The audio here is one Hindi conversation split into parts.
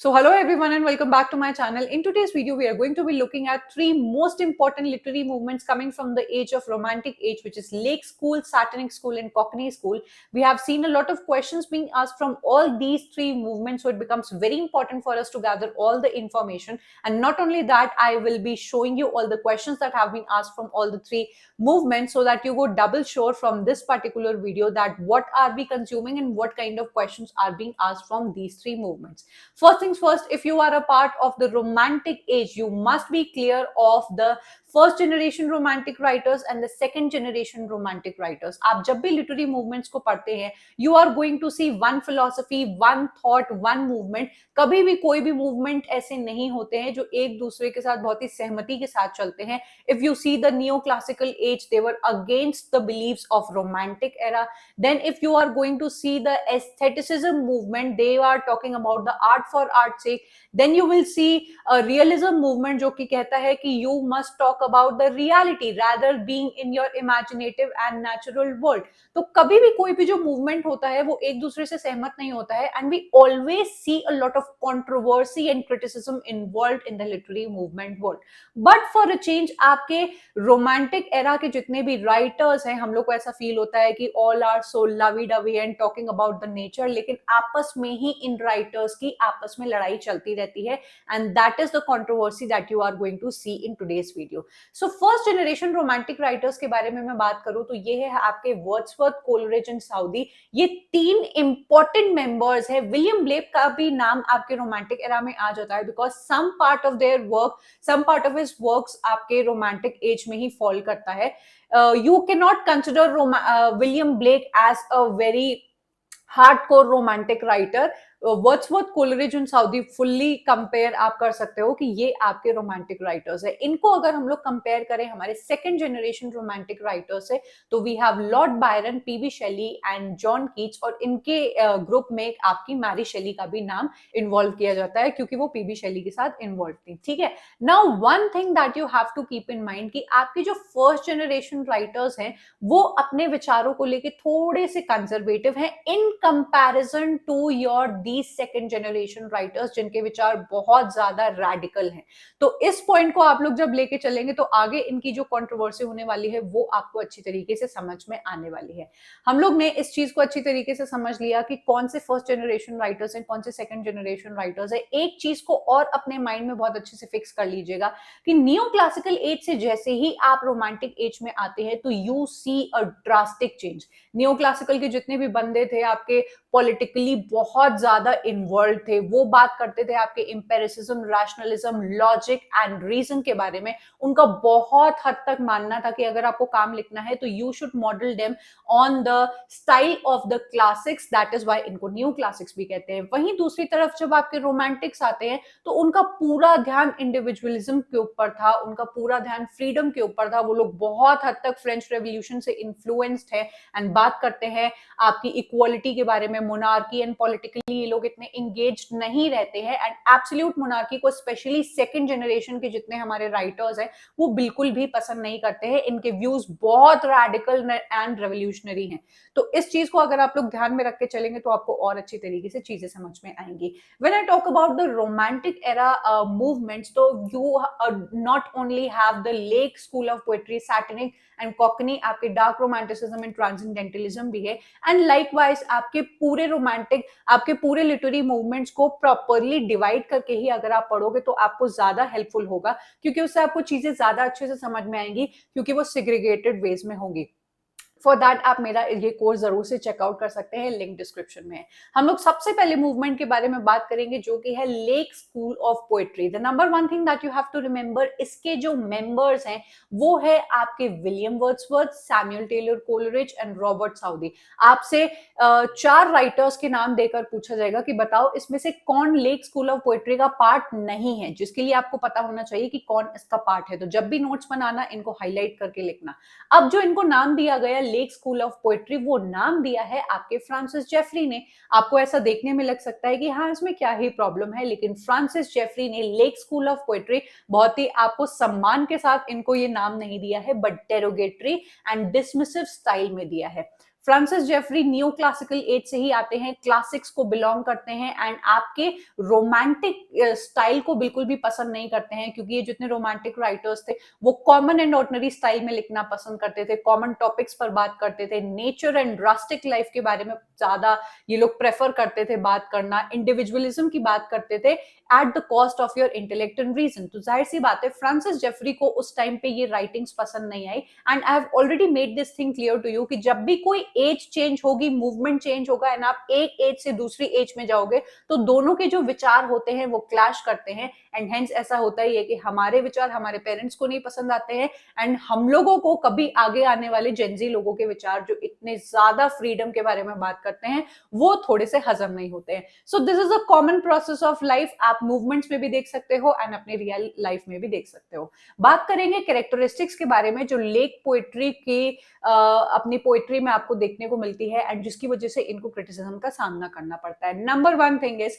So hello everyone and welcome back to my channel. In today's video we are going to be looking at three most important literary movements coming from the age of romantic age, which is Lake School, Satanic School and Cockney School. We have seen a lot of questions being asked from all these three movements, so it becomes very important for us to gather all the information. And not only that, I will be showing you all the questions that have been asked from all the three movements so that you go double sure from this particular video that what are we consuming and what kind of questions are being asked from these three movements. First things first, if you are a part of the romantic age, you must be clear of the first generation romantic writers and the second generation romantic writers. आप जब भी लिटरेरी मूवमेंट्स को पढ़ते हैं, you are going to see one philosophy, one thought, one movement. कभी भी कोई भी मूवमेंट ऐसे नहीं होते हैं जो एक दूसरे के साथ बहुत ही सहमति के साथ चलते हैं. If you see the neo classical age, they were against the believes of romantic era. Then if you are going to see the aestheticism movement, they are talking about the art for art sake. Then you will see realism movement जो कि कहता है कि you must talk about the reality rather being in your imaginative and natural world. तो कभी भी कोई भी जो मूवमेंट होता है वो एक दूसरे से सहमत नहीं होता है. And we always see a lot of controversy and criticism involved in the literary movement world. But for a change, आपके रोमांटिक एरा के जितने भी राइटर्स हैं, हम लोग को ऐसा फील होता है कि all are so lovey dovey and talking about the nature, लेकिन आपस में ही इन राइटर्स की आपस में लड़ाई चलती रहती है. And that is the controversy that you are going to see in today's video. So first generation romantic writers के बारे में मैं बात करूं तो ये है आपके वर्ड्सवर्थ, कोलरिज एंड साउदी. ये तीन इंपॉर्टेंट मेंबर्स है. विलियम ब्लेक का भी नाम आपके रोमांटिक एरा में आ जाता है because some part of their work, some part of his works आपके रोमांटिक एज में ही फॉल करता है. You can not consider William Blake as a very hardcore romantic writer. Wordsworth, Coleridge and Southey fully compare आप कर सकते हो कि ये आपके रोमांटिक राइटर्स है. इनको अगर हम लोग कंपेयर करें हमारे सेकंड जनरेशन रोमांटिक राइटर्स से, तो we have Lord Byron, P B Shelley and John Keats. और इनके ग्रुप में आपकी मैरी शेली का भी नाम इन्वॉल्व किया जाता है क्योंकि वो पीबी शेली के साथ इन्वॉल्व थी. ठीक है. Now one thing that you have to keep in mind कि आपके जो फर्स्ट जनरेशन राइटर्स हैं वो अपने विचारों को लेके थोड़े से कंजर्वेटिव हैं in comparison to your second generation writers जिनके विचार बहुत ज्यादा रैडिकल हैं. तो इस पॉइंट को आप लोग जब लेके चलेंगे तो आगे इनकी जो कंट्रोवर्सी होने वाली है वो आपको अच्छी तरीके से समझ में आने वाली है. हम लोग ने इस चीज को अच्छी तरीके से समझ लिया कि कौन से फर्स्ट जनरेशन राइटर्स हैं, कौन से सेकंड जनरेशन राइटर्स है. एक चीज को और अपने माइंड में बहुत अच्छे से फिक्स कर लीजिएगा कि नियो क्लासिकल एज से जैसे ही आप रोमांटिक एज में आते हैं तो you see a drastic change. Neo classical के जितने भी बंदे थे आपके पॉलिटिकली बहुत ज्यादा इन्वॉल्व थे. वो बात करते थे आपके empiricism, rationalism, logic and reason के बारे में. उनका बहुत हद तक मानना था कि अगर आपको काम लिखना है तो you should model them on the style of the classics. That is why इनको न्यू क्लासिक्स भी कहते हैं. वहीं दूसरी तरफ जब आपके रोमांटिक्स आते हैं तो उनका पूरा ध्यान इंडिविजुअलिज्म के ऊपर था, उनका पूरा ध्यान फ्रीडम के ऊपर था. वो लोग बहुत हद तक फ्रेंच रेवोल्यूशन से इन्फ्लुएंस्ड है एंड बात करते हैं आपकी इक्वालिटी के बारे में. मोनार्की एंड पॉलिटिकली ये लोग इतने इंगेज नहीं रहते हैं एंड एब्सोल्यूट मोनार्की को स्पेशली सेकंड जनरेशन के जितने हमारे राइटर्स हैं वो बिल्कुल भी पसंद नहीं करते हैं. इनके व्यूज बहुत रैडिकल एंड रेवोल्यूशनरी हैं. तो इस चीज को अगर आप लोग ध्यान में रख के चलेंगे तो आपको और अच्छी तरीके से चीजें समझ में आएंगी. When I talk about the romantic era movements, तो you not only have the lake school of poetry, satanic and cockney, आपके डार्क रोमांटिसिज्म एंड ट्रांसेंडेंटलिज्म भी है. एंड लाइकवाइज आपके पूरे रोमांटिक, आपके पूरे लिटरेरी मूवमेंट्स को प्रॉपरली डिवाइड करके ही अगर आप पढ़ोगे तो आपको ज्यादा हेल्पफुल होगा क्योंकि उससे आपको चीजें ज्यादा अच्छे से समझ में आएंगी क्योंकि वो सेग्रीगेटेड वेज में होंगी. फॉर दैट आप मेरा ये कोर्स जरूर से चेकआउट कर सकते हैं, लिंक डिस्क्रिप्शन में है. हम लोग सबसे पहले मूवमेंट के बारे में बात करेंगे जो कि है lake school of poetry. The number one thing that you have to remember, इसके जो मेंबर्स हैं वो है आपके William Wordsworth, Samuel Taylor Coleridge and Robert Southey. आपसे चार राइटर्स के नाम देकर पूछा जाएगा कि बताओ इसमें से कौन लेक स्कूल ऑफ पोएट्री का पार्ट नहीं है, जिसके लिए आपको पता होना चाहिए कि कौन इसका पार्ट है. तो जब भी नोट्स बनाना इनको हाईलाइट करके लिखना. अब जो इनको नाम दिया गया लेक स्कूल ऑफ पोएट्री, वो नाम दिया है आपके फ्रांसिस जेफरी ने. आपको ऐसा देखने में लग सकता है कि हाँ इसमें क्या ही प्रॉब्लम है, लेकिन फ्रांसिस जेफरी ने लेक स्कूल ऑफ पोएट्री बहुत ही आपको सम्मान के साथ इनको ये नाम नहीं दिया है but derogatory and dismissive style में दिया है. Francis Jeffrey new classical age से ही आते हैं, क्लासिक्स को बिलोंग करते हैं एंड आपके रोमांटिक स्टाइल को बिल्कुल भी पसंद नहीं करते हैं, क्योंकि ये जितने रोमांटिक राइटर्स थे वो कॉमन एंड ऑर्डिनरी स्टाइल में लिखना पसंद करते थे, कॉमन टॉपिक्स पर बात करते थे, नेचर एंड ड्रास्टिक लाइफ के बारे में ज्यादा ये लोग प्रेफर करते थे बात करना, इंडिविजुअलिज्म की बात करते थे at the cost of your intellect and reason. तो जाहिर सी बात है फ्रांसिस जेफरी को उस टाइम पे ये राइटिंग्स पसंद नहीं आई and I have already made this thing clear to you कि जब भी कोई एज चेंज होगी, मूवमेंट चेंज होगा एंड आप एक एज से दूसरी एज में जाओगे तो दोनों के जो विचार होते हैं वो क्लैश करते हैं एंड हेंस ऐसा होता ही है कि हमारे विचार हमारे पेरेंट्स को नहीं पसंद आते हैं एंड हम लोगों को कभी आगे आने वाले जेनजी लोगों के विचार जो इतने ज्यादा फ्रीडम के बारे में बात करते हैं वो थोड़े से हजम नहीं होते हैं। So this is a common process of life, आप मूवमेंट्स में भी देख सकते हो एंड अपनी रियल लाइफ में भी देख सकते हो। बात करेंगे कैरेक्टरिस्टिक्स के बारे में जो लेक पोएट्री की अपनी पोएट्री में आपको देखने को मिलती है एंड जिसकी वजह से इनको क्रिटिसिज्म का सामना करना पड़ता है। नंबर वन थिंग इज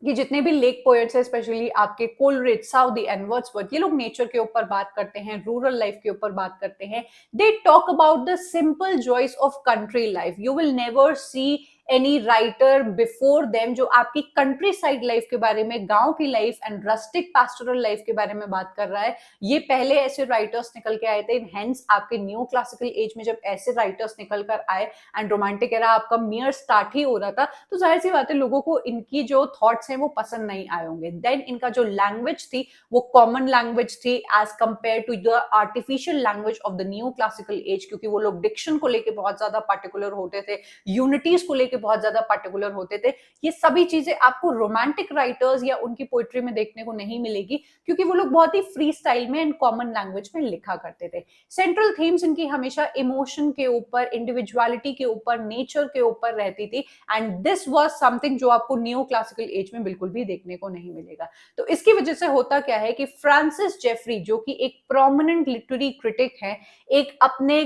कि जितने भी लेक पोएट्स है, स्पेशली आपके कोलरिज, साउदी एंड वर्ड्सवर्थ, ये लोग नेचर के ऊपर बात करते हैं, रूरल लाइफ के ऊपर बात करते हैं। They talk about the simple joys of country life. You will never see any writer before them जो आपकी कंट्री साइड लाइफ के बारे में, गांव की life and rustic pastoral life के बारे में बात कर रहा है। ये पहले ऐसे राइटर्स निकल के आए थे, हेंस आपके न्यू क्लासिकल एज में जब ऐसे राइटर्स निकल कर आए एंड रोमांटिक एरा आपका मियर स्टार्ट ही हो रहा था, तो जाहिर सी बात है लोगों को इनकी जो थॉट्स हैं वो पसंद नहीं आए होंगे। देन इनका जो लैंग्वेज थी वो कॉमन लैंग्वेज थी as compare to the artificial language of the new classical age, क्योंकि वो लोग डिक्शन को लेकर बहुत ज्यादा पर्टिकुलर होते थे, यूनिटीज को लेकर बहुत ज्यादा पर्टिकुलर होते थे। ये सभी चीजें आपको रोमांटिक राइटर्स या उनकी पोएट्री में देखने को नहीं मिलेगी, क्योंकि वो लोग बहुत ही फ्री स्टाइल में एंड कॉमन लैंग्वेज में लिखा करते थे। सेंट्रल थीम्स इनकी हमेशा इमोशन के ऊपर, इंडिविजुअलिटी के ऊपर, नेचर के ऊपर रहती थी एंड दिस वाज समथिंग जो आपको न्यू क्लासिकल एज में बिल्कुल भी देखने को नहीं मिलेगा। तो इसकी वजह से होता क्या है कि फ्रांसिस जेफरी जो कि एक प्रोमिनेंट लिटरेरी क्रिटिक है, एक अपने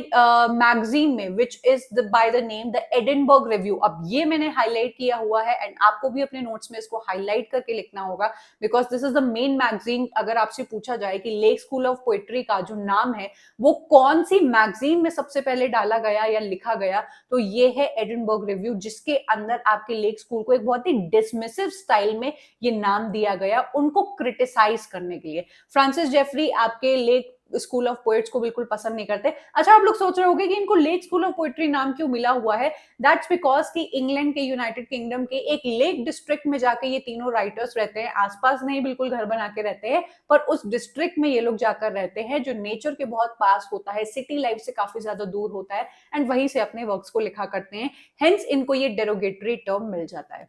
मैगजीन में which is by the name the Edinburgh review, अब ये मैंने हाईलाइट किया हुआ है एंड आपको भी अपने नोट्स में इसको हाईलाइट करके लिखना होगा because this is the main magazine. अगर आपसे पूछा जाए कि लेक स्कूल ऑफ पोएट्री का जो नाम है वो कौन सी मैगजीन में सबसे पहले डाला गया या लिखा गया, तो ये है एडिनबर्ग रिव्यू, जिसके अंदर आपके लेक स्कूल को एक बहुत ही डिसमिसिव स्टाइल में ये नाम दिया गया उनको क्रिटिसाइज करने के लिए। फ्रांसिस जेफरी आपके लेक स्कूल ऑफ पोएट्स को बिल्कुल पसंद नहीं करते। अच्छा, आप लोग सोच रहे होंगे कि इनको लेक स्कूल ऑफ पोएट्री नाम क्यों मिला हुआ है। दैट्स बिकॉज कि इंग्लैंड के, यूनाइटेड किंगडम के एक लेक डिस्ट्रिक्ट में जाके ये तीनों राइटर्स रहते हैं, आसपास नहीं बिल्कुल घर बना के रहते हैं, पर उस डिस्ट्रिक्ट में ये लोग जाकर रहते हैं जो नेचर के बहुत पास होता है, सिटी लाइफ से काफी ज्यादा दूर होता है एंड वहीं से अपने वर्क्स को लिखा करते हैं, हेंस इनको ये डेरोगेटरी टर्म मिल जाता है।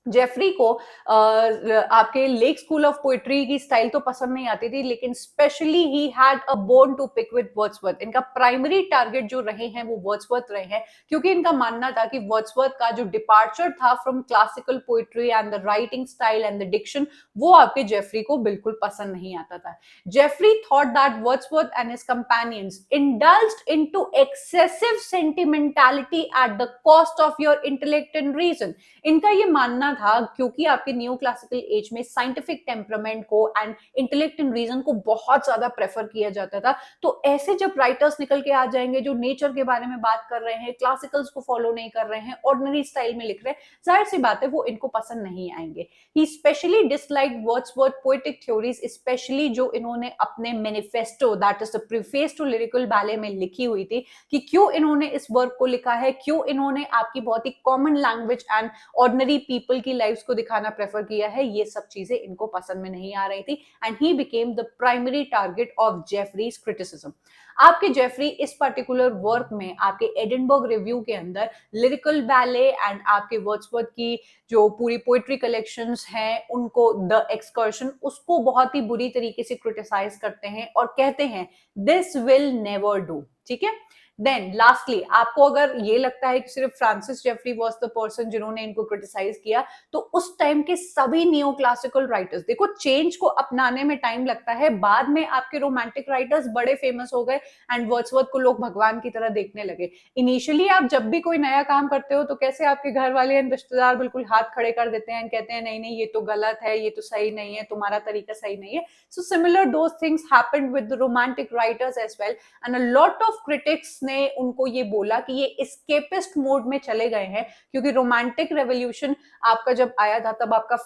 जेफरी को आपके लेक स्कूल ऑफ पोएट्री की स्टाइल तो पसंद नहीं आती थी, लेकिन specially he had a bone to pick with Wordsworth. इनका प्राइमरी टारगेट जो रहे हैं वो वर्ड्सवर्थ रहे हैं, क्योंकि इनका मानना था कि वर्ड्सवर्थ का जो डिपार्चर था from classical poetry and the writing style and the diction, वो आपके जेफरी को बिल्कुल पसंद नहीं आता था। Jeffrey thought that Wordsworth and his companions indulged into excessive sentimentality at the cost of your intellect and reason. इनका ये मानना था क्योंकि आपके न्यू क्लासिकल एज में साइंटिफिक टेम्परामेंट को एंड इंटेलेक्ट एंड रीजन को बहुत ज्यादा प्रेफर किया जाता था, तो ऐसे जब राइटर्स निकल के आ जाएंगे जो नेचर के बारे में बात कर रहे हैं, क्लासिकल्स को फॉलो नहीं कर रहे हैं, ऑर्डिनरी स्टाइल में लिख रहे हैं, जाहिर सी बात है वो इनको पसंद नहीं आएंगे। He specially disliked Wordsworth poetic theories, specially जो इन्होंने अपने manifesto that is the preface to Lyrical Ballads में लिखी हुई थी कि क्यों इन्होंने इस वर्क को लिखा है, क्यों इन्होंने आपकी बहुत ही common language and ordinary people की लाइफ्स को दिखाना प्रेफर किया है, ये सब चीजें इनको पसंद में नहीं आ रही थी and he became the primary target of Jefferies criticism. आपके जेफरी इस पर्टिकुलर वर्क में आपके एडिनबर्ग रिव्यू के अंदर लिरिकल बैले एंड आपके वर्ड्सवर्थ की जो पूरी पोएट्री कलेक्शंस हैं उनको, द एक्सकर्शन, उसको बहुत ही बुरी तरीके से क्रिटिसाइज करते हैं और कहते हैं दिस विल नेवर डू। ठीक है, देन लास्टली आपको अगर ये लगता है कि सिर्फ Francis Jeffrey was the person जिन्होंने इनको क्रिटिसाइज किया, तो उस टाइम के सभी नियो क्लासिकल राइटर्स, देखो चेंज को अपनाने में टाइम लगता है, बाद में आपके रोमांटिक राइटर्स बड़े फेमस हो गए एंड वर्ड्सवर्थ को लोग भगवान की तरह देखने लगे। इनिशियली आप जब भी कोई नया काम करते हो तो कैसे आपके घर वाले एंड रिश्तेदार बिल्कुल हाथ खड़े कर देते हैं, कहते हैं नहीं नहीं ये तो गलत है, ये तो सही नहीं है, तुम्हारा तरीका सही नहीं है। So similar those things happened with the romantic writers as well and a lot of critics ने उनको ये बोला कि ये एस्केपिस्ट मोड में चले गए हैं, क्योंकि रोमांटिक रेवोल्यूशन आपका जब आया था तब आपका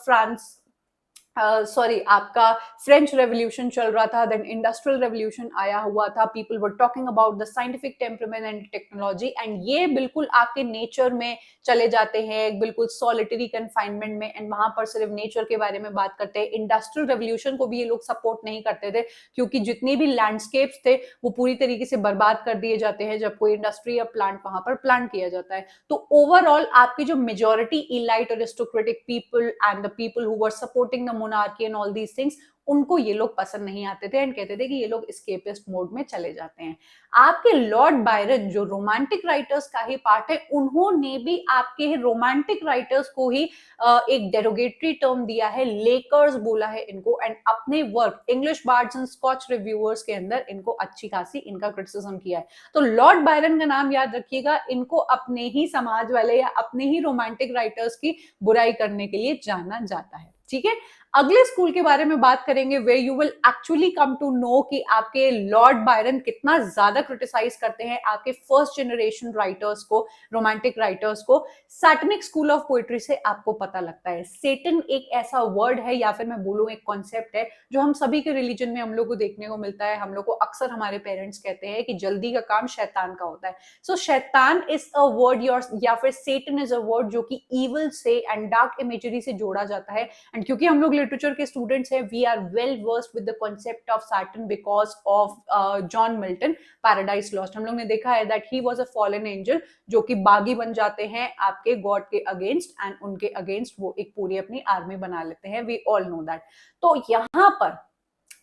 आपका फ्रेंच रेवोल्यूशन चल रहा था, देन इंडस्ट्रियल रेवोल्यूशन आया हुआ था, people were talking about the scientific temperament and technology, and ये बिल्कुल आपके नेचर में चले जाते हैं, बिल्कुल सॉलिटरी कन्फाइनमेंट में, एंड वहां पर सिर्फ नेचर के बारे में बात करते हैं। इंडस्ट्रियल रेवोल्यूशन को भी ये लोग सपोर्ट नहीं करते थे, क्योंकि जितने भी लैंडस्केप्स थे वो पूरी तरीके से बर्बाद कर दिए जाते हैं जब कोई इंडस्ट्री या प्लांट वहां पर प्लांट किया जाता है। तो ओवरऑल आपकी जो majority elite aristocratic people and the people who were supporting the monarchy and all these things, उनको ये लोग पसंद नहीं आते थे एंड कहते थे कि ये लोग एस्केपिस्ट मोड में चले जाते हैं। आपके लॉर्ड बायरन जो रोमांटिक राइटर्स का ही पार्ट है, उन्होंने भी आपके रोमांटिक राइटर्स को ही एक डेरोगेटरी टर्म दिया है, लेकर्स बोला है इनको, एंड अपने work English Bards and Scotch Reviewers के अंदर इनको अच्छी खासी इनका क्रिटिसिज्म किया है। तो लॉर्ड बायरन का नाम याद रखिएगा, इनको अपने ही समाज वाले या अपने ही रोमांटिक राइटर्स की बुराई करने के लिए जाना जाता है। ठीक है, अगले स्कूल के बारे में बात करेंगे, way you will actually come to know कि आपके लॉर्ड बायरन कितना ज्यादा क्रिटिसाइज करते हैं आपके फर्स्ट जनरेशन राइटर्स को, रोमांटिक राइटर्स को। सैटनिक स्कूल ऑफ पोएट्री से आपको पता लगता है। सेटन एक ऐसा वर्ड है या फिर मैं बोलूं एक कॉन्सेप्ट है जो हम सभी के रिलीजन में हम लोग को देखने को मिलता है। हम लोग को अक्सर हमारे पेरेंट्स कहते हैं कि जल्दी का काम शैतान का होता है। सो शैतान इज अ वर्ड या फिर सेटन इज अ वर्ड जो कि ईवल से एंड डार्क इमेजरी से जोड़ा जाता है। एंड क्योंकि हम लोग लिटरेचर के स्टूडेंट्स हैं, we are well versed with the concept of Saturn because of John Milton, Paradise Lost. हम लोग ने देखा है that he was a fallen angel जो कि बागी बन जाते हैं आपके गॉड के अगेंस्ट, एंड उनके अगेंस्ट वो एक पूरी अपनी आर्मी बना लेते हैं। We all know that. तो यहां पर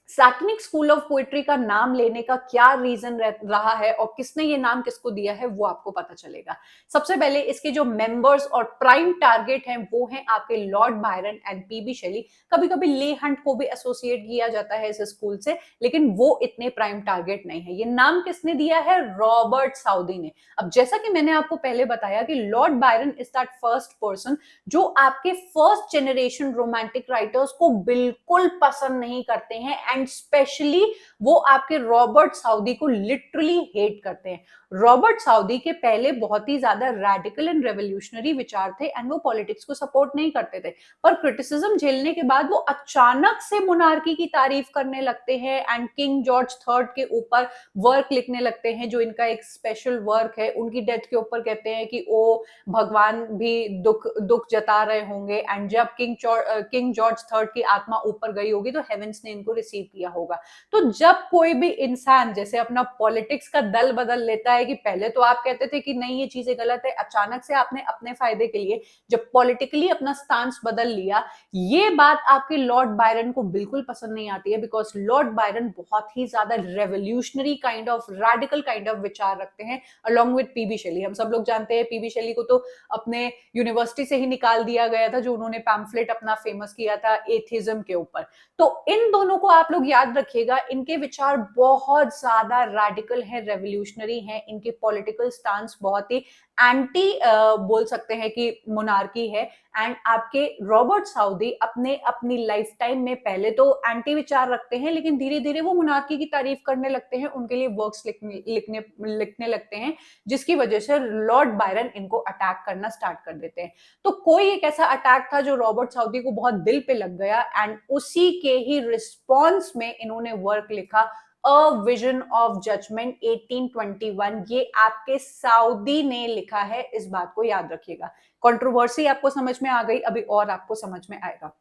सैटनिक स्कूल ऑफ पोएट्री का नाम लेने का क्या रीजन रहा है और किसने ये नाम किसको दिया है वो आपको पता चलेगा। सबसे पहले इसके जो मेंबर्स और प्राइम टारगेट हैं वो हैं आपके लॉर्ड बायरन एंड पीबी शेली। कभी कभी ले हंट को भी एसोसिएट किया जाता है इस स्कूल से, लेकिन वो इतने प्राइम टारगेट नहीं है। ये नाम किसने दिया है? रॉबर्ट साउदी ने। अब जैसा कि मैंने आपको पहले बताया कि Lord Byron is that first person जो आपके फर्स्ट जनरेशन रोमांटिक राइटर्स को बिल्कुल पसंद नहीं करते हैं, एंड स्पेशली वो आपके रॉबर्ट साउदी को लिटरली हेट करते हैं। रॉबर्ट साउदी के पहले बहुत ही ज्यादा रैडिकल एंड रेवोल्यूशनरी विचार थे एंड वो पॉलिटिक्स को सपोर्ट नहीं करते थे, पर क्रिटिसिज्म झेलने के बाद वो अचानक से मोनार्की की तारीफ करने लगते हैं एंड किंग जॉर्ज थर्ड के ऊपर वर्क लिखने लगते हैं, जो इनका एक स्पेशल वर्क है। उनकी डेथ के ऊपर कहते हैं कि ओ भगवान भी दुख जता रहे होंगे, एंड जब किंग जॉर्ज थर्ड की आत्मा ऊपर गई होगी तो हेवेंस ने इनको रिसीव किया होगा। तो जब कोई भी इंसान जैसे अपना पॉलिटिक्स का दल बदल लेता है कि पहले तो आप कहते थे कि नहीं ये चीजें गलत है, अचानक से आपने अपने फायदे के लिए जब पॉलिटिकली अपना स्टांस बदल लिया, ये बात आपके लॉर्ड बायरन को बिल्कुल पसंद नहीं आती है। बिकॉज लॉर्ड बायरन बहुत ही ज्यादा revolutionary kind of radical kind of विचार रखते हैं अलॉन्ग विद पीबी शेली। हम सब लोग जानते हैं पीबी शेली को तो अपने यूनिवर्सिटी से ही निकाल दिया गया था, जो उन्होंने पैम्फलेट अपना फेमस किया था एथिज्म के ऊपर। तो इन दोनों को आप लोग याद रखिएगा, इनके विचार बहुत ज्यादा रैडिकल है, रेवोल्यूशनरी है, इनके पॉलिटिकल स्टांस बहुत ही एंटी बोल सकते हैं कि मोनार्की है। एंड आपके रॉबर्ट साउदी अपनी लाइफ टाइम में पहले तो एंटी विचार रखते हैं, लेकिन धीरे धीरे वो मोनार्की की तारीफ करने लगते हैं, उनके लिए वर्क्स लिखने लगते हैं, जिसकी वजह से लॉर्ड बायरन इनको अटैक करना स्टार्ट कर देते हैं। तो कोई एक ऐसा अटैक था जो रॉबर्ट साउदी को बहुत दिल पे लग गया, एंड उसी के ही रिस्पॉन्स में इन्होंने वर्क लिखा अ विजन ऑफ जजमेंट 1821। ये आपके साउदी ने लिखा है, इस बात को याद रखिएगा। कंट्रोवर्सी आपको समझ में आ गई, अभी और आपको समझ में आएगा।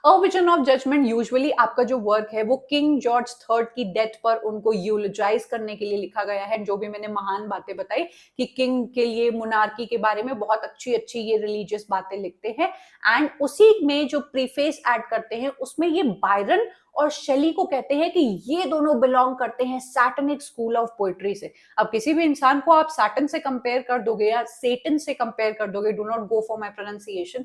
A vision of judgement usually आपका जो वर्क है वो किंग जॉर्ज थर्ड की डेथ पर उनको यूलोजाइज करने के लिए लिखा गया है। जो भी मैंने महान बातें बताई कि किंग के लिए, मोनार्की के बारे में बहुत अच्छी अच्छी ये रिलीजियस बातें लिखते हैं, एंड उसी में जो प्रीफेस ऐड करते हैं उसमें ये बायरन और शेली को कहते हैं कि ये दोनों बिलोंग करते हैं सैटनिक स्कूल ऑफ पोएट्री से। अब किसी भी इंसान को आप सैटन से कंपेयर कर दोगे या सेटन से कंपेयर कर दोगे, do not go for my pronunciation,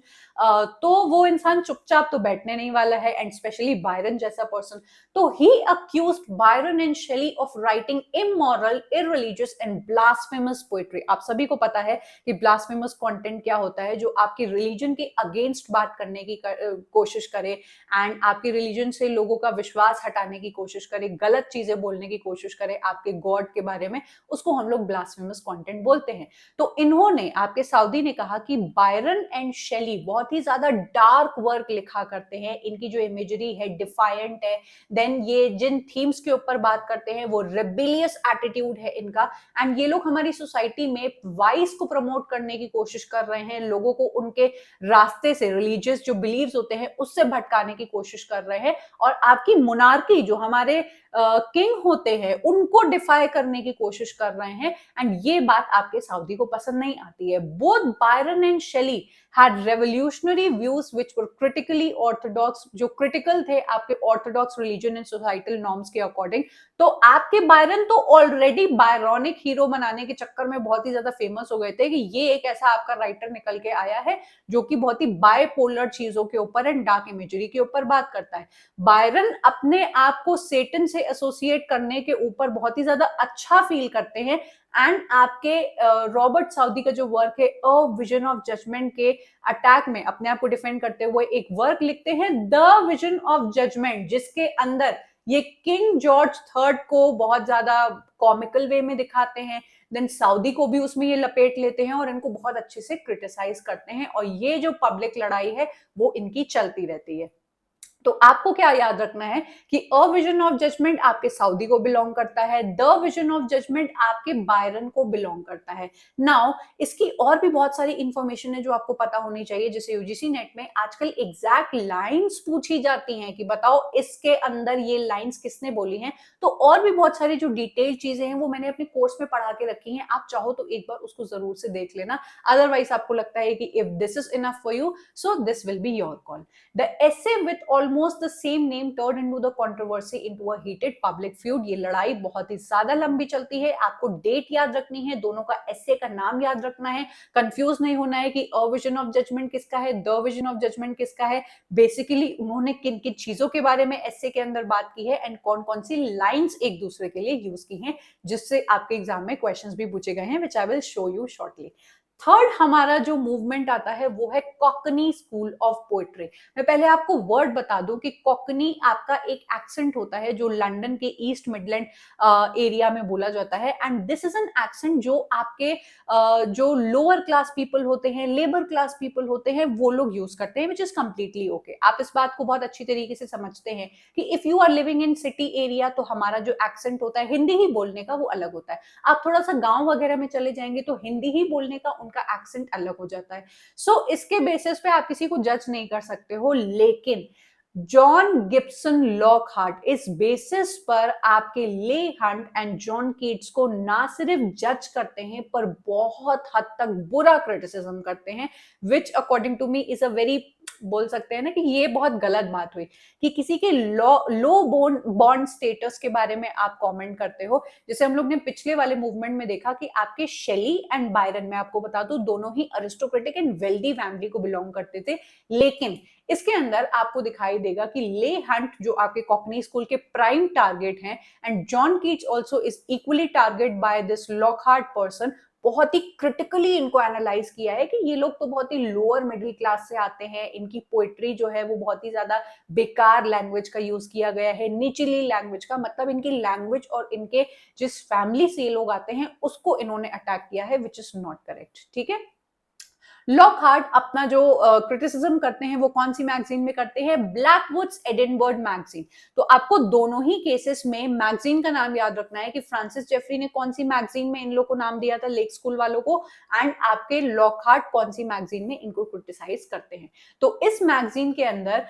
तो वो इंसान चुपचाप तो बैठने नहीं वाला है, एंड स्पेशली बायरन जैसा पर्सन। तो he accused Byron and Shelley of writing immoral, irreligious and blasphemous poetry. आप सभी को पता है कि ब्लास्फेमस कंटेंट क्या होता है, जो आपकी रिलीजन के अगेंस्ट बात करने की कोशिश करे एंड आपके रिलीजन से लोगों लोगों का विश्वास हटाने की कोशिश करे, गलत चीजें बोलने की कोशिश करे आपके गॉड के बारे में, उसको हम लोग ब्लास्फेमस कंटेंट बोलते हैं। तो इन्होंने, आपके साउदी ने कहा कि बायरन एंड शेली बहुत ही ज्यादा डार्क वर्क लिखा करते हैं, इनकी जो इमेजरी है डिफायंट है, देन ये जिन थीम्स के ऊपर बात करते हैं वो रेबिलियस एटीट्यूड है इनका, एंड ये लोग हमारी सोसाइटी में वाइस को प्रमोट करने की कोशिश कर रहे हैं, लोगों को उनके रास्ते से, रिलीजियस जो बिलीव्स होते हैं उससे भटकाने की कोशिश कर रहे हैं, और आपकी मोनार्की जो हमारे किंग होते हैं उनको डिफाई करने की कोशिश कर रहे हैं, एंड ये बात आपके सऊदी को पसंद नहीं आती है। Both Byron and Shelley had revolutionary views which were critically orthodox, जो critical थे आपके orthodox religion and societal norms के according। तो आपके बायरन तो ऑलरेडी बायरोनिक हीरो बनाने के चक्कर में बहुत ही ज्यादा फेमस हो गए थे कि ये एक ऐसा आपका राइटर निकल के आया है जो कि बहुत ही बायपोलर चीजों के ऊपर एंड डार्क इमेजरी के ऊपर बात करता है। बायरन अपने आप को सेटन से एसोसिएट करने के ऊपर बहुत ही ज्यादा अच्छा फील करते हैं, एंड आपके रॉबर्ट साउदी का जो वर्क है अ विजन ऑफ जजमेंट के अटैक में अपने आप को डिफेंड करते हुए एक वर्क लिखते हैं द विजन ऑफ जजमेंट, जिसके अंदर ये किंग जॉर्ज थर्ड को बहुत ज्यादा कॉमिकल वे में दिखाते हैं, देन सऊदी को भी उसमें ये लपेट लेते हैं और इनको बहुत अच्छे से क्रिटिसाइज करते हैं, और ये जो पब्लिक लड़ाई है वो इनकी चलती रहती है। तो आपको क्या याद रखना है कि अ विजन ऑफ जजमेंट आपके सऊदी को बिलोंग करता है, द विजन ऑफ जजमेंट आपके बायरन को बिलोंग करता है। नाउ इसकी और भी बहुत सारी इंफॉर्मेशन है जो आपको पता होनी चाहिए, जैसे यूजीसी नेट में आजकल एग्जैक्ट लाइंस पूछी जाती हैं कि बताओ इसके अंदर ये लाइंस किसने बोली हैं। तो और भी बहुत सारी जो डिटेल चीजें हैं वो मैंने अपने कोर्स में पढ़ा के रखी हैं, आप चाहो तो एक बार उसको जरूर से देख लेना, अदरवाइज आपको लगता है कि if this is enough for you so this will be your call. The essay with almost the same name turned into the controversy into a heated public feud। ये लड़ाई बहुत ही ज्यादा लंबी चलती है, आपको डेट याद रखनी है, दोनों का एसे का नाम याद रखना है, कंफ्यूज नहीं होना है कि अ विजन ऑफ जजमेंट किसका है, द विजन ऑफ जजमेंट किसका है, बेसिकली उन्होंने किन किन चीजों के बारे में एसे के अंदर बात की है, एंड कौन कौन सी लाइंस एक दूसरे के लिए यूज की हैं, जिससे आपके एग्जाम में क्वेश्चंस भी पूछे गए हैं, which I will show you shortly. Third हमारा जो मूवमेंट आता है वो है कॉकनी स्कूल ऑफ पोएट्री। मैं पहले आपको वर्ड बता दूं कि कॉकनी आपका एक एक्सेंट होता है जो लंदन के ईस्ट मिडलैंड एरिया में बोला जाता है, and this is an accent जो आपके जो लोअर क्लास पीपल होते हैं, लेबर क्लास पीपल होते हैं, वो लोग यूज करते हैं, विच इज कंप्लीटली ओके। आप इस बात को बहुत अच्छी तरीके से समझते हैं कि if you are living in city area तो हमारा जो एक्सेंट होता है हिंदी ही बोलने का वो अलग होता है, आप थोड़ा सा गांव वगैरह में चले जाएंगे तो हिंदी ही बोलने का उनका एक्सेंट अलग हो जाता है। सो इसके बेसिस पे आप किसी को जज नहीं कर सकते हो, लेकिन जॉन गिब्सन लॉकहार्ट इस बेसिस पर आपके ले हंट एंड जॉन कीट्स को ना सिर्फ जज करते हैं पर बहुत हद तक बुरा क्रिटिसिज्म करते हैं, which according to me is a very, बोल सकते हैं ना कि ये बहुत गलत बात हुई कि किसी के लो बॉन्ड स्टेटस के बारे में आप कमेंट करते हो। जैसे हम लोग ने पिछले वाले मूवमेंट में देखा कि आपके शेली एंड बायरन, में आपको बता दूं, दोनों ही अरिस्टोक्रेटिक एंड वेल्दी फैमिली को बिलोंग करते थे, लेकिन इसके अंदर आपको दिखाई देगा कि ले हंट जो आपके कॉकनी स्कूल के प्राइम टारगेट हैं, and John Keats also is equally target by this Lockhart person. बहुत ही क्रिटिकली इनको एनालाइज किया है कि ये लोग तो बहुत ही लोअर मिडिल क्लास से आते हैं, इनकी पोएट्री जो है वो बहुत ही ज्यादा बेकार लैंग्वेज का यूज किया गया है, निचली लैंग्वेज का, मतलब इनकी लैंग्वेज और इनके जिस फैमिली से ये लोग आते हैं उसको इन्होंने अटैक किया है, विच इज नॉट करेक्ट। ठीक है, लॉकहार्ट अपना जो क्रिटिसिज्म करते हैं वो कौन सी मैगजीन में करते हैं, ब्लैकवुड्स एडिनबर्ग मैगजीन। तो आपको दोनों ही केसेस में मैगजीन का नाम याद रखना है कि फ्रांसिस जेफरी ने कौन सी मैगजीन में इन लोग को नाम दिया था, लेक स्कूल वालों को, एंड आपके लॉकहार्ट कौन सी मैगजीन में इनको क्रिटिसाइज करते हैं। तो इस मैगजीन के अंदर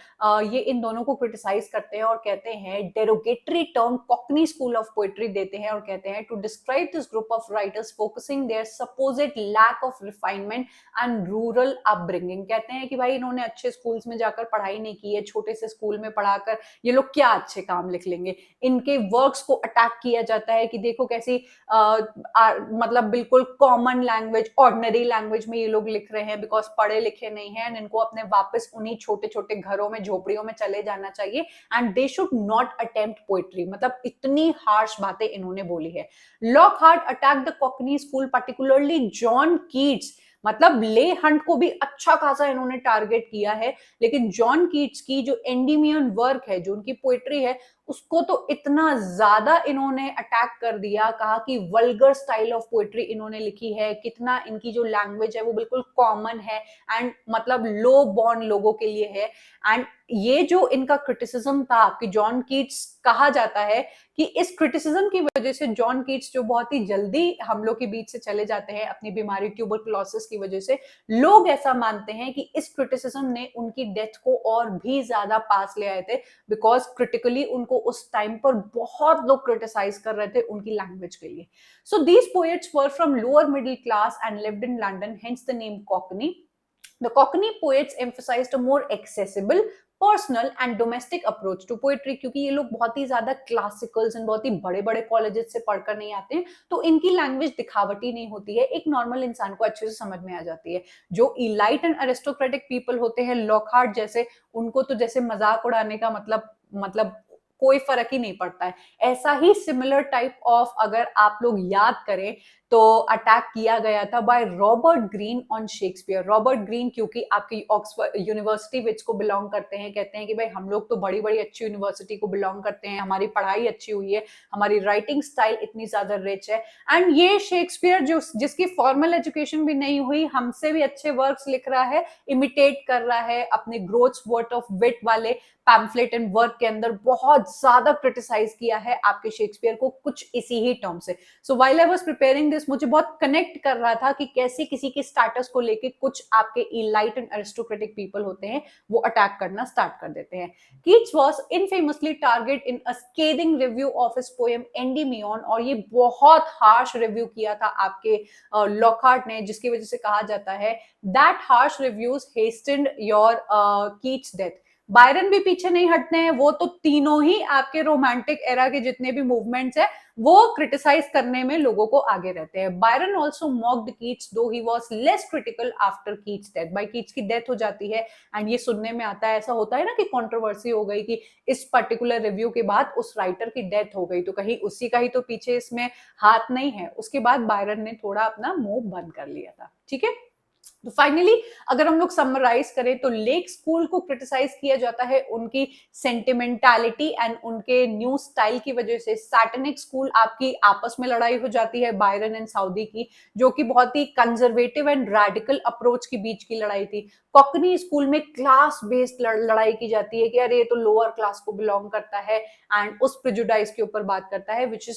ये इन दोनों को क्रिटिसाइज करते हैं और कहते हैं, derogatory term Cockney school of poetry देते हैं और कहते हैं, to describe this group of writers focusing their supposed lack of refinement and rural upbringing. कहते हैं कि भाई इन्होंने अच्छे स्कूल्स में जाकर पढ़ाई नहीं की है, छोटे से स्कूल में पढ़ाकर ये लोग क्या अच्छे काम लिख लेंगे। इनके वर्क्स को अटैक किया जाता है कि देखो कैसी मतलब बिल्कुल कॉमन लैंग्वेज, ऑर्डिनरी लैंग्वेज में ये लोग लिख रहे हैं, बिकॉज पढ़े लिखे नहीं है, एंड इनको अपने वापस उन्हीं छोटे छोटे घरों में, झोपड़ियों में चले जाना चाहिए, and they should not attempt poetry. मतलब इतनी हार्श बातें इन्होंने बोली है। Lockhart attack the Cockney school, particularly John Keats, मतलब ले हंट को भी अच्छा खासा इन्होंने टारगेट किया है, लेकिन जॉन कीट्स की जो एंडीमियन वर्क है, जो उनकी पोएट्री है, उसको तो इतना ज्यादा इन्होंने अटैक कर दिया, कहा कि वल्गर स्टाइल ऑफ पोएट्री इन्होंने लिखी है, कितना इनकी जो लैंग्वेज है वो बिल्कुल कॉमन है एंड मतलब लो बॉर्न लोगों के लिए है। एंड ये जो इनका क्रिटिसिज्म था कि जॉन कीट्स, कहा जाता है कि इस क्रिटिसिज्म की वजह से जॉन कीट्स जो बहुत ही जल्दी हम लोग के बीच से चले जाते हैं अपनी बीमारी ट्यूबरकुलोसिस की वजह से, लोग ऐसा मानते हैं कि इस क्रिटिसिज्म ने उनकी डेथ को और भी ज्यादा पास ले आए थे, बिकॉज क्रिटिकली उनको उस टाइम पर बहुत लोग क्रिटिसाइज कर रहे थे उनकी लैंग्वेज के लिए। So these poets were from lower middle class and lived in London, hence the name Cockney. The Cockney poets emphasized a more accessible, personal and domestic approach to poetry, क्योंकि ये लोग बहुत ही ज्यादा क्लासिकल्स एंड बहुत ही बड़े बड़े कॉलेजेस से पढ़कर नहीं आते हैं, तो इनकी लैंग्वेज दिखावटी नहीं होती है, एक नॉर्मल इंसान को अच्छे से समझ में आ जाती है। जो इलाइट एंड अरिस्टोक्रेटिक पीपल होते हैं, लॉकहार्ट जैसे, उनको तो जैसे मजाक उड़ाने का मतलब कोई फर्क ही नहीं पड़ता है। ऐसा ही सिमिलर टाइप ऑफ, अगर आप लोग याद करें, तो अटैक किया गया था by Robert Greene on Shakespeare. Robert Greene क्योंकि आपकी ऑक्सफोर्ड यूनिवर्सिटी विच को बिलोंग करते हैं, कहते हैं कि भाई हम लोग तो बड़ी बड़ी अच्छी यूनिवर्सिटी को बिलोंग करते हैं, हमारी पढ़ाई अच्छी हुई है, हमारी राइटिंग स्टाइल इतनी ज्यादा रिच है, एंड ये शेक्सपियर जो जिसकी फॉर्मल एजुकेशन भी नहीं हुई, हमसे भी अच्छे वर्क्स लिख रहा है, इमिटेट कर रहा है अपने ग्रोथ्स वर्थ ऑफ विट वाले पैम्फलेट एंड वर्क के अंदर, बहुत ज्यादा क्रिटिसाइज किया है आपके शेक्सपियर को कुछ इसी ही टर्म से। सो while I was preparing this, मुझे बहुत कनेक्ट कर रहा था कि कैसे किसी के स्टेटस को लेके कुछ आपके इलाइट एंड अरिस्टोक्रेटिक पीपल होते हैं, वो अटैक करना स्टार्ट कर देते हैं। Keats was infamously target in a scathing review of his poem Endymion, और ये बहुत हार्श रिव्यू किया था आपके लॉकहार्ट ने, जिसकी वजह से कहा जाता है that harsh reviews hastened your Keats death. Byron भी पीछे नहीं हटते हैं, वो तो तीनों ही आपके रोमांटिक एरा के जितने भी मूवमेंट्स है वो क्रिटिसाइज करने में लोगों को आगे रहते हैं। बायरन ऑल्सो मॉक्ड कीट्स, दो he was less critical after Keats death. By Keats की डेथ हो जाती है एंड ये सुनने में आता है, ऐसा होता है ना कि कंट्रोवर्सी हो गई कि इस पर्टिकुलर रिव्यू के बाद उस राइटर की डेथ हो गई, तो कहीं उसी का ही तो पीछे इसमें हाथ नहीं है। उसके बाद बायरन ने थोड़ा अपना मुंह बंद कर लिया था, ठीक है। तो फाइनली अगर हम लोग समराइज करें तो लेक स्कूल को क्रिटिसाइज किया जाता है उनकी सेंटिमेंटालिटी एंड उनके न्यू स्टाइल की वजह से। सैटेनिक स्कूल आपकी आपस में लड़ाई हो जाती है बायरन एंड साउदी की, जो कि बहुत ही कंजर्वेटिव एंड रेडिकल अप्रोच के बीच की लड़ाई थी। कॉकनी स्कूल में क्लास बेस्ड लड़ाई की जाती है कि अरे ये तो लोअर क्लास को बिलोंग करता है एंड उस प्रेजुडाइज के ऊपर बात करता है, विच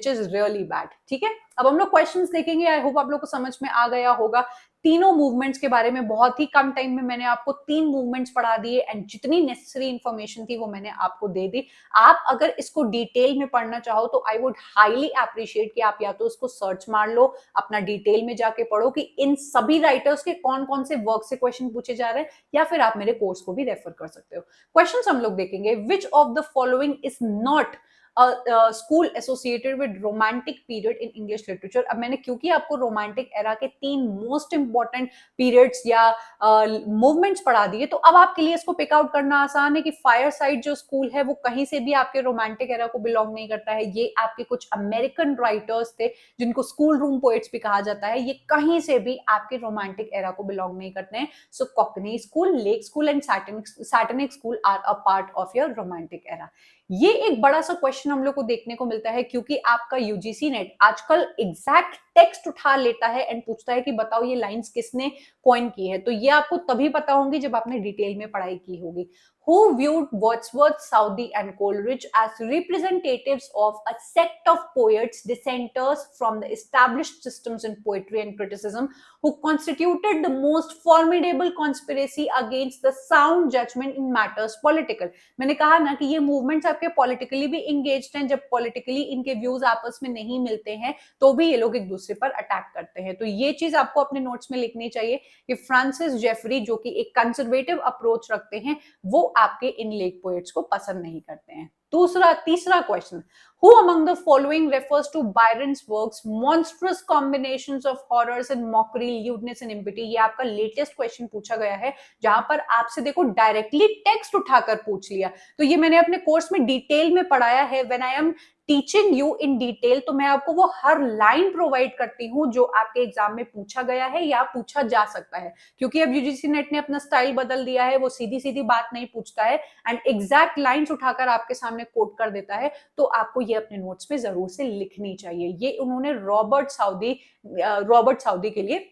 इज रियली बैड, ठीक है। अब हम लोग क्वेश्चंस देखेंगे, आई होप आप लोग को समझ में आ गया होगा तीनों मूवमेंट्स के बारे में। बहुत ही कम टाइम में मैंने आपको 3 मूवमेंट्स पढ़ा दिए एंड जितनी नेसेसरी इंफॉर्मेशन थी वो मैंने आपको दे दी। आप अगर इसको डिटेल में पढ़ना चाहो तो आई वुड हाईली अप्रिशिएट कि आप या तो इसको सर्च मार लो, अपना डिटेल में जाके पढ़ो कि इन सभी राइटर्स के कौन कौन से वर्क से क्वेश्चन पूछे जा रहे हैं, या फिर आप मेरे कोर्स को भी रेफर कर सकते हो। क्वेश्चन हम लोग देखेंगे, which of the following is not school associated with romantic period in English literature. अब मैंने क्योंकि आपको रोमांटिक एरा के 3 मोस्ट इंपॉर्टेंट पीरियड्स या मूवमेंट्स पढ़ा दिए, तो अब आपके लिए इसको पिक आउट करना आसान है कि फायर साइड जो स्कूल है वो कहीं से भी आपके रोमांटिक एरा को बिलोंग नहीं करता है। ये आपके कुछ अमेरिकन राइटर्स थे जिनको स्कूल रूम पोएट्स भी कहा जाता है, ये कहीं से भी आपके रोमांटिक एरा को बिलोंग नहीं करते हैं। So cockney school, lake school and satanic school are a part of your romantic era. ये एक बड़ा सा क्वेश्चन हम लोग को देखने को मिलता है क्योंकि आपका यूजीसी नेट आजकल एग्जैक्ट टेक्स्ट उठा लेता है एंड पूछता है कि बताओ ये लाइंस किसने कॉइन की है, तो ये आपको तभी पता होंगी जब आपने डिटेल में पढ़ाई की होगी। Who viewed Wordsworth, Southey and Coleridge as representatives of a sect of poets, dissenters from the established systems in poetry and criticism, who constituted the most formidable conspiracy against the sound judgment in matters political। मैंने कहा ना कि ये मूवमेंट्स आपके पॉलिटिकली भी इंगेज्ड हैं, जब पॉलिटिकली इनके व्यूज आपस में नहीं मिलते हैं तो भी ये लोग एक दूसरे पर अटैक करते हैं। तो ये चीज आपको अपने नोट्स में लिखनी चाहिए कि फ्रांसिस जेफरी जो कि एक कंजर्वेटिव अप्रोच रखते हैं वो आपके इन लेक पोएट्स को पसंद नहीं करते हैं। तीसरा question, Who among the following refers to Byron's works monstrous combinations of horrors and mockery, lewdness and impity? ये आपका लेटेस्ट क्वेश्चन पूछा गया है, जहां पर आपसे देखो डायरेक्टली टेक्स्ट उठाकर पूछ लिया। तो ये मैंने अपने कोर्स में डिटेल में पढ़ाया है। When I am teaching you in detail, तो मैं आपको वो हर लाइन प्रोवाइड करती हूँ जो आपके एग्जाम में पूछा गया है या पूछा जा सकता है, क्योंकि अब यूजीसी नेट ने अपना स्टाइल बदल दिया है, वो सीधी सीधी बात नहीं पूछता है एंड एग्जैक्ट लाइंस उठाकर आपके सामने कोट कर देता है। तो आपको ये अपने नोट्स में जरूर से लिखनी चाहिए। ये उन्होंने रॉबर्ट साउदी के लिए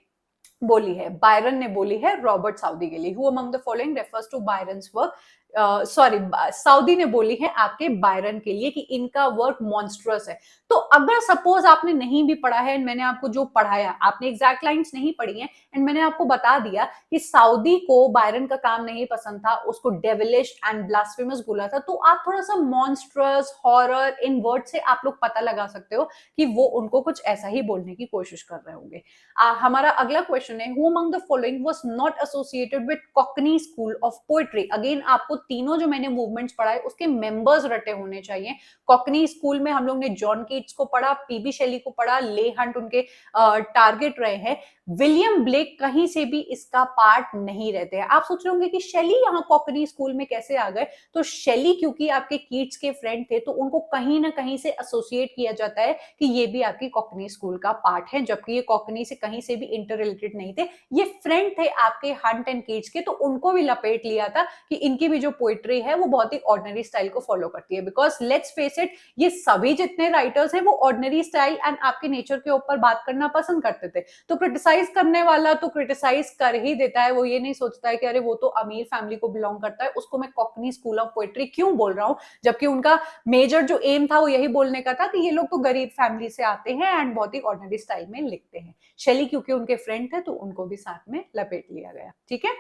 बोली है, बायरन ने बोली है रॉबर्ट साउदी के लिए। Who among the following refers to Byron's work, sorry Southey ने बोली है आपके बायरन के लिए कि इनका वर्क मॉन्स्ट्रस है। तो अगर सपोज आपने नहीं भी पढ़ा है, मैंने आपको जो पढ़ाया, आपने एग्जैक्ट लाइंस नहीं पढ़ी हैं एंड मैंने आपको बता दिया कि साउदी को बायरन का काम नहीं पसंद था, उसको डेविलिश एंड ब्लास्फेमस बोला था, तो आप थोड़ा सा मॉन्स्ट्रस, हॉरर, इन वर्ड से आप लोग पता लगा सकते हो कि वो उनको कुछ ऐसा ही बोलने की कोशिश कर रहे होंगे। हमारा अगला क्वेश्चन है, who among the following was not associated with Cockney school of poetry? Again आपको तीनों जो मैंने मूवमेंट्स पढ़ाए उसके मेंबर्स रटे होने चाहिए। कॉकनी स्कूल में हम लोग ने जॉन कीट्स को पढ़ा, पीबी शेली को पढ़ा, ले हंट उनके टारगेट रहे हैं। विलियम ब्लेक कहीं से भी इसका पार्ट नहीं रहते हैं। आप सोच रहे होंगे कि शेली यहाँ कॉकनी स्कूल में कैसे आ गए? तो शेली क्योंकि आपके कीट्स के फ्रेंड थे, तो उनको कहीं ना कहीं से एसोसिएट किया जाता है कि ये भी आपकी कॉकनी स्कूल का पार्ट है, जबकि ये कॉकनी से कहीं से भी इंटर रिलेटेड नहीं थे। ये फ्रेंड थे आपके हंट एंड कीट्स के, तो उनको भी लपेट लिया था कि इनकी भी जो पोइट्री है वो बहुत ही ऑर्डिनरी स्टाइल को फॉलो करती है। बिकॉज लेट्स फेस इट, ये सभी जितने राइटर्स हैं वो ऑर्डिनरी स्टाइल एंड आपके नेचर के ऊपर बात करना पसंद करते थे। तो क्रिटिसाइज करने वाला तो क्रिटिसाइज कर ही देता है, वो ये नहीं सोचता है कि अरे वो तो अमीर फैमिली को बिलोंग करता है, उसको मैं कॉकनी स्कूल ऑफ पोएट्री क्यों बोल रहा हूं, जबकि उनका मेजर जो एम था वो यही बोलने का था कि ये लोग तो गरीब फैमिली से आते हैं एंड बहुत ही ऑर्डिनरी स्टाइल में लिखते हैं। शेली क्योंकि उनके फ्रेंड थे तो उनको भी साथ में लपेट लिया गया। ठीक है,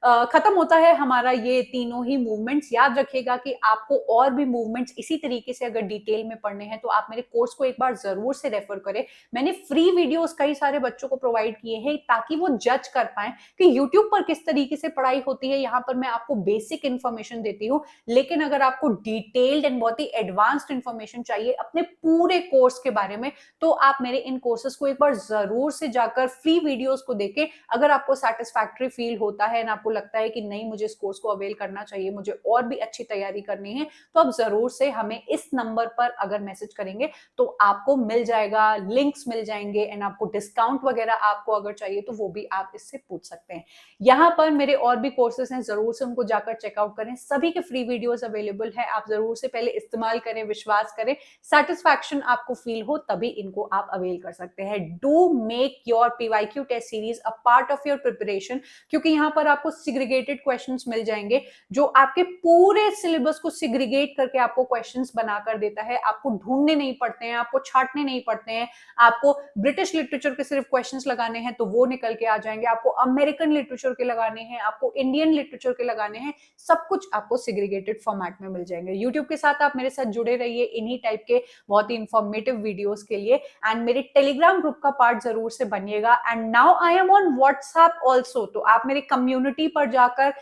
खत्म होता है हमारा ये तीनों ही मूवमेंट्स। याद रखिएगा कि आपको और भी मूवमेंट्स इसी तरीके से अगर डिटेल में पढ़ने हैं तो आप मेरे कोर्स को एक बार जरूर से रेफर करें। मैंने फ्री वीडियोस कई सारे बच्चों को प्रोवाइड किए हैं ताकि वो जज कर पाए कि यूट्यूब पर किस तरीके से पढ़ाई होती है। यहाँ पर मैं आपको बेसिक इन्फॉर्मेशन देती हूँ, लेकिन अगर आपको डिटेल्ड एंड बहुत ही एडवांस्ड इन्फॉर्मेशन चाहिए अपने पूरे कोर्स के बारे में, तो आप मेरे इन कोर्सेज को एक बार जरूर से जाकर फ्री वीडियोस को देखें। अगर आपको सेटिस्फैक्टरी फील होता है ना, आपको लगता है कि नहीं मुझे इस कोर्स को अवेल करना चाहिए, मुझे और भी अच्छी तैयारी करनी है, तो आप जरूर से हमें इस नंबर पर अगर मैसेज करेंगे तो आपको मिल जाएगा, लिंक्स मिल जाएंगे एंड आपको डिस्काउंट वगैरह आपको अगर चाहिए तो वो भी आप इससे पूछ सकते हैं। यहाँ पर मेरे और भी कोर्सेज हैं, जरूर से उनको जाकर चेकआउट करें। सभी के फ्री वीडियोस अवेलेबल है, आप जरूर से पहले इस्तेमाल करें, विश्वास करें, सेटिस्फैक्शन आपको फील हो तभी इनको आप अवेल कर सकते हैं। Do make your PYQ test series a part of your preparation, क्योंकि यहाँ पर आपको सिग्रीगेटेड क्वेश्चंस मिल जाएंगे जो आपके पूरे सिलेबस को सिग्रीगेट करके आपको क्वेश्चंस बनाकर देता है। आपको ढूंढने नहीं पड़ते हैं, आपको छांटने नहीं पड़ते हैं। आपको ब्रिटिश लिटरेचर के सिर्फ क्वेश्चंस लगाने हैं तो वो निकल के आ जाएंगे, आपको अमेरिकन लिटरेचर के लगाने हैं, आपको इंडियन लिटरेचर के लगाने हैं, सब कुछ आपको सिग्रीगेटेड फॉर्मेट में मिल जाएंगे। यूट्यूब के साथ आप मेरे साथ जुड़े रहिए इन्हीं टाइप के बहुत ही इंफॉर्मेटिव वीडियोस के लिए एंड मेरे टेलीग्राम ग्रुप का पार्ट जरूर से बनिएगा। And now I am on WhatsApp also, तो आप मेरे कम्युनिटी पर जाकर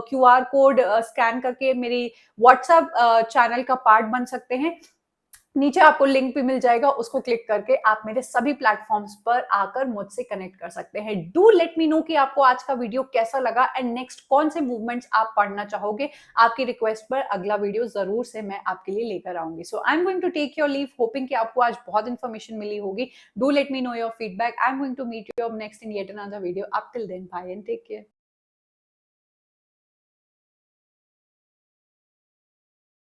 QR कोड स्कैन करके मेरी व्हाट्सएप चैनल का पार्ट बन सकते हैं। नीचे आपको लिंक भी मिल जाएगा, उसको क्लिक करके आप मेरे सभी प्लेटफॉर्म्स पर आकर मुझसे कनेक्ट कर सकते हैं। डू लेट मी नो कि आपको आज का वीडियो कैसा लगा एंड नेक्स्ट कौन से मूवमेंट्स आप पढ़ना चाहोगे। आपकी रिक्वेस्ट पर अगला वीडियो जरूर से मैं आपके लिए लेकर आऊंगी। So I am going to take your leave, hoping कि आपको आज बहुत इन्फॉर्मेशन मिली होगी। Do let me know your feedback. I am going to meet you next in yet another video. Up till then, bye and take care.